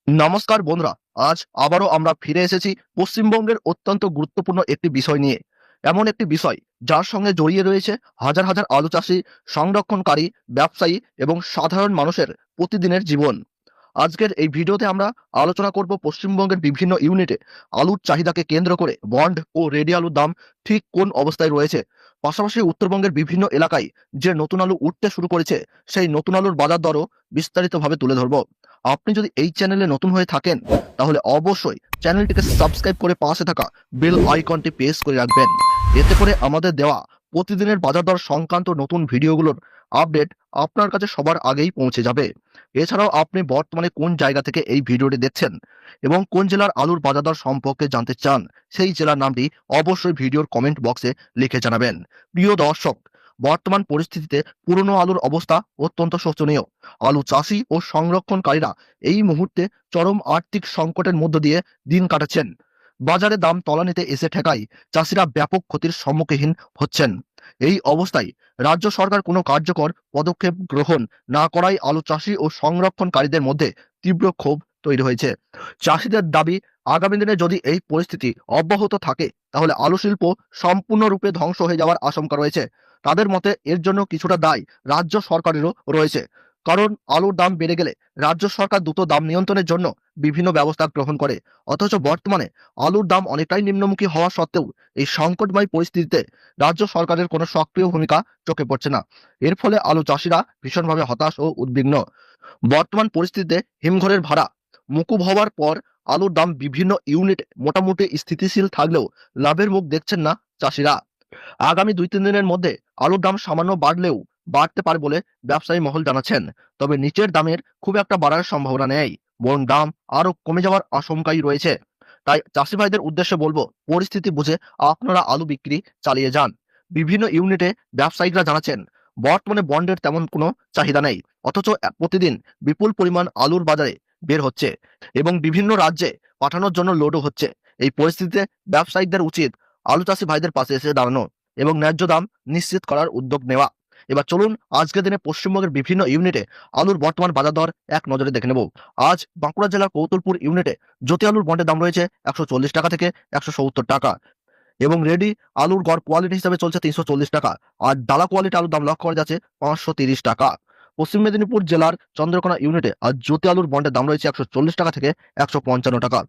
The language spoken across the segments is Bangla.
নমস্কার বন্ধুরা, আজ আবারও আমরা ফিরে এসেছি পশ্চিমবঙ্গের অত্যন্ত গুরুত্বপূর্ণ একটি বিষয় নিয়ে। এমন একটি বিষয় যার সঙ্গে জড়িয়ে রয়েছে হাজার হাজার আলু চাষি, সংরক্ষণকারী, ব্যবসায়ী এবং সাধারণ মানুষের প্রতিদিনের জীবন। আজকের এই ভিডিওতে আমরা আলোচনা করব পশ্চিমবঙ্গের বিভিন্ন ইউনিটে আলুর চাহিদাকে কেন্দ্র করে বন্ড ও রেডি আলুর দাম ঠিক কোন অবস্থায় রয়েছে। পাশাপাশি উত্তরবঙ্গের বিভিন্ন এলাকায় যে নতুন আলু উঠতে শুরু করেছে সেই নতুন আলুর বাজার দরও বিস্তারিতভাবে তুলে ধরব। আপনি যদি এই চ্যানেলে নতুন হয়ে থাকেন তাহলে অবশ্যই চ্যানেলটিকে সাবস্ক্রাইব করে পাশে থাকা বেল আইকনটি প্রেস করে রাখবেন। এতে করে আমাদের দেওয়া প্রতিদিনের বাজার দর সংক্রান্ত নতুন ভিডিওগুলোর আপডেট আপনার কাছে সবার আগেই পৌঁছে যাবে। এছাড়াও আপনি বর্তমানে কোন জায়গা থেকে এই ভিডিওটি দেখছেন এবং কোন জেলার আলুর বাজার দর সম্পর্কে জানতে চান সেই জেলার নামটি অবশ্যই ভিডিওর কমেন্ট বক্সে লিখে জানাবেন। প্রিয় দর্শক, বর্তমান পরিস্থিতিতে পুরনো আলুর অবস্থা অত্যন্ত শোচনীয়। আলু চাষি ও সংরক্ষণকারীরা এই মুহূর্তে চরম আর্থিক সংকটের মধ্য দিয়ে দিন কাটাচ্ছেন। বাজারে দাম তলানিতে এসে ঠেকায় চাষিরা ব্যাপক ক্ষতির সম্মুখীন হচ্ছেন। এই অবস্থায় রাজ্য সরকার কোনো কার্যকর পদক্ষেপ গ্রহণ না করায় আলু চাষি ও সংরক্ষণকারীদের মধ্যে তীব্র ক্ষোভ তৈরি হয়েছে। চাষিদের দাবি, আগামী দিনে যদি এই পরিস্থিতি অব্যাহত থাকে তাহলে আলু শিল্প সম্পূর্ণরূপে ধ্বংস হয়ে যাওয়ার আশঙ্কা রয়েছে। তাদের মতে এর জন্য কিছুটা দায় রাজ্য সরকারেরও রয়েছে। কারণ আলুর দাম বেড়ে গেলে রাজ্য সরকার দ্রুত দাম নিয়ন্ত্রণের জন্য বিভিন্ন ব্যবস্থা গ্রহণ করে। অথচ বর্তমানে আলুর দাম অনেকটাই নিম্নমুখী হওয়া সত্ত্বেও এই সংকটময় পরিস্থিতিতে রাজ্য সরকারের কোনো সক্রিয় ভূমিকা চোখে পড়ছে না। এর ফলে আলু চাষিরা ভীষণভাবে হতাশ ও উদ্বিগ্ন। বর্তমান পরিস্থিতিতে হিমঘরের ভাড়া মকুব হওয়ার পর আলুর দাম বিভিন্ন ইউনিটে মোটামুটি স্থিতিশীল থাকলেও লাভের মুখ দেখছেন না চাষিরা। আগামী 2-3 দিনের মধ্যে আলুর দাম সামান্য বাড়লেও বাড়তে পারে বলে ব্যবসায়ী মহল জানাচ্ছেন। তবে নিচের দামের খুব একটা বাড়ার সম্ভাবনা নেই, বরং দাম আরো কমে যাওয়ার আশঙ্কাই রয়েছে। তাই চাষি ভাইদের উদ্দেশ্যে বলবো, পরিস্থিতি বুঝে আপনারা আলু বিক্রি চালিয়ে যান। বিভিন্ন ইউনিটে ব্যবসায়িকরা জানাচ্ছেন বর্তমানে বন্ডের তেমন কোনো চাহিদা নেই, অথচ প্রতিদিন বিপুল পরিমাণ আলুর বাজারে বের হচ্ছে এবং বিভিন্ন রাজ্যে পাঠানোর জন্য লোডও হচ্ছে। এই পরিস্থিতিতে ব্যবসায়িকদের উচিত আলু চাষি ভাইদের পাশে এসে দাঁড়ানো এবং ন্যায্য দাম নিশ্চিত করার উদ্যোগ নেওয়া। এবার চলুন আজকের দিনে পশ্চিমবঙ্গের বিভিন্ন ইউনিটে আলুর বর্তমান বাজার দর এক নজরে দেখে নেব। আজ বাঁকুড়া জেলার কৌতুলপুর ইউনিটে জ্যোতি আলুর বন্ডের দাম রয়েছে 140 টাকা থেকে 170 টাকা এবং রেডি আলুর গড় কোয়ালিটি হিসাবে চলছে 340 টাকা। আর ডালা কোয়ালিটি আলুর দাম লক্ষ্য করা যাচ্ছে 530 টাকা। পশ্চিম মেদিনীপুর জেলার চন্দ্রকোনা ইউনিটে আজ জ্যোতি আলুর বন্ডের দাম রয়েছে 140 টাকা থেকে 155 টাকা।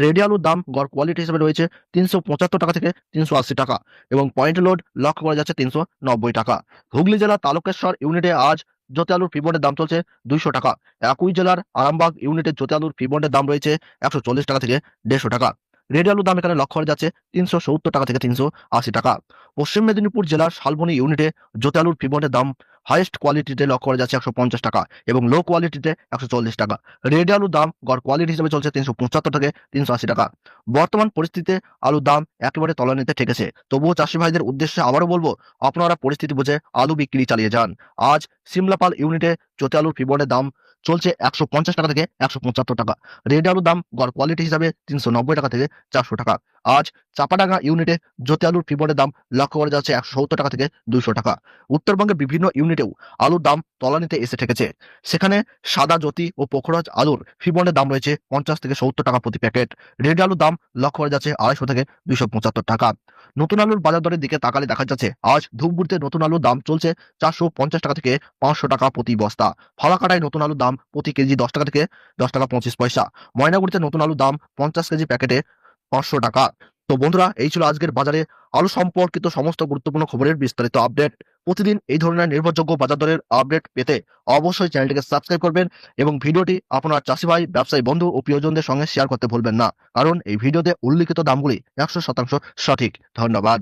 রেডি আলুর দাম গড় কোয়ালিটি হিসেবে রয়েছে 375 টাকা থেকে 380 টাকা এবং পয়েন্ট লোড লক্ষ্য করা যাচ্ছে 390 টাকা। হুগলি জেলার তারকেশ্বর ইউনিটে আজ জ্যোতি আলুর ফি বন্ডের দাম চলছে 200 টাকা। একই জেলার আরামবাগ ইউনিটে জ্যোতি আলুর ফি বন্ডের দাম রয়েছে 140 টাকা থেকে 150 টাকা। রেডি আলুর দাম এখানে লক্ষ্য করা যাচ্ছে 370 টাকা থেকে 380 টাকা। পশ্চিম মেদিনীপুর জেলার শালবনী ইউনিটে জ্যোতি আলুর ফি বন্ডের দাম হাইয়েস্ট কোয়ালিটিতে লক্ষ্য করা যাচ্ছে 150 টাকা এবং লো কোয়ালিটিতে 140 টাকা। রেডি আলুর দাম গড় কোয়ালিটি হিসেবে চলছে 375 থেকে 380 টাকা। বর্তমান পরিস্থিতিতে আলুর দাম একেবারে তলানিতে ঠেকেছে। তবুও চাষি ভাইদের উদ্দেশ্যে আবারও বলবো, আপনারা পরিস্থিতি বুঝে আলু বিক্রি চালিয়ে যান। আজ সিমলাপাল ইউনিটে জ্যোতি আলুর ফি বন্ডের দাম চলছে 150 টাকা থেকে 175 টাকা। রেড আলুর দাম গড় কোয়ালিটি হিসাবে 390 টাকা থেকে 400 টাকা। আজ চাপাডাঙ্গা ইউনিটে জ্যোতি আলুর ফি বন্ডের দাম লক্ষ্য করা যাচ্ছে 170 টাকা থেকে 200 টাকা। উত্তরবঙ্গের বিভিন্ন ইউনিটেও আলুর দাম তলানিতে এসে ঠেকেছে। সেখানে সাদা জ্যোতি ও পোখরাজ আলুর ফি বন্ডের দাম রয়েছে 50 থেকে 70 টাকা প্রতি প্যাকেট। রেড আলুর দাম লক্ষ্য করা যাচ্ছে 250 থেকে 275 টাকা। নতুন আলুর বাজার দরের দিকে তাকালে দেখা যাচ্ছে আজ ধূপগুড়িতে নতুন আলুর দাম চলছে 450 টাকা থেকে 500 টাকা প্রতি বস্তা। ফালাকাটায় নতুন আলুর দাম প্রতি কেজি 10 টাকা থেকে 10 টাকা 25 পয়সা। ময়নাগুড়িতে নতুন আলুর দাম 50 কেজি প্যাকেটে 500 টাকা। তো বন্ধুরা, এই ছিল আজকের বাজারে আলু সম্পর্কিত সমস্ত গুরুত্বপূর্ণ খবরের বিস্তারিত আপডেট। প্রতিদিন এই ধরনের নির্ভরযোগ্য বাজার দরের আপডেট পেতে অবশ্যই চ্যানেলটিকে সাবস্ক্রাইব করবেন এবং ভিডিওটি আপনার চাষি ভাই, ব্যবসায়ী বন্ধু ও প্রিয়জনদের সঙ্গে শেয়ার করতে ভুলবেন না, কারণ এই ভিডিওতে উল্লিখিত দামগুলি 100% সঠিক। ধন্যবাদ।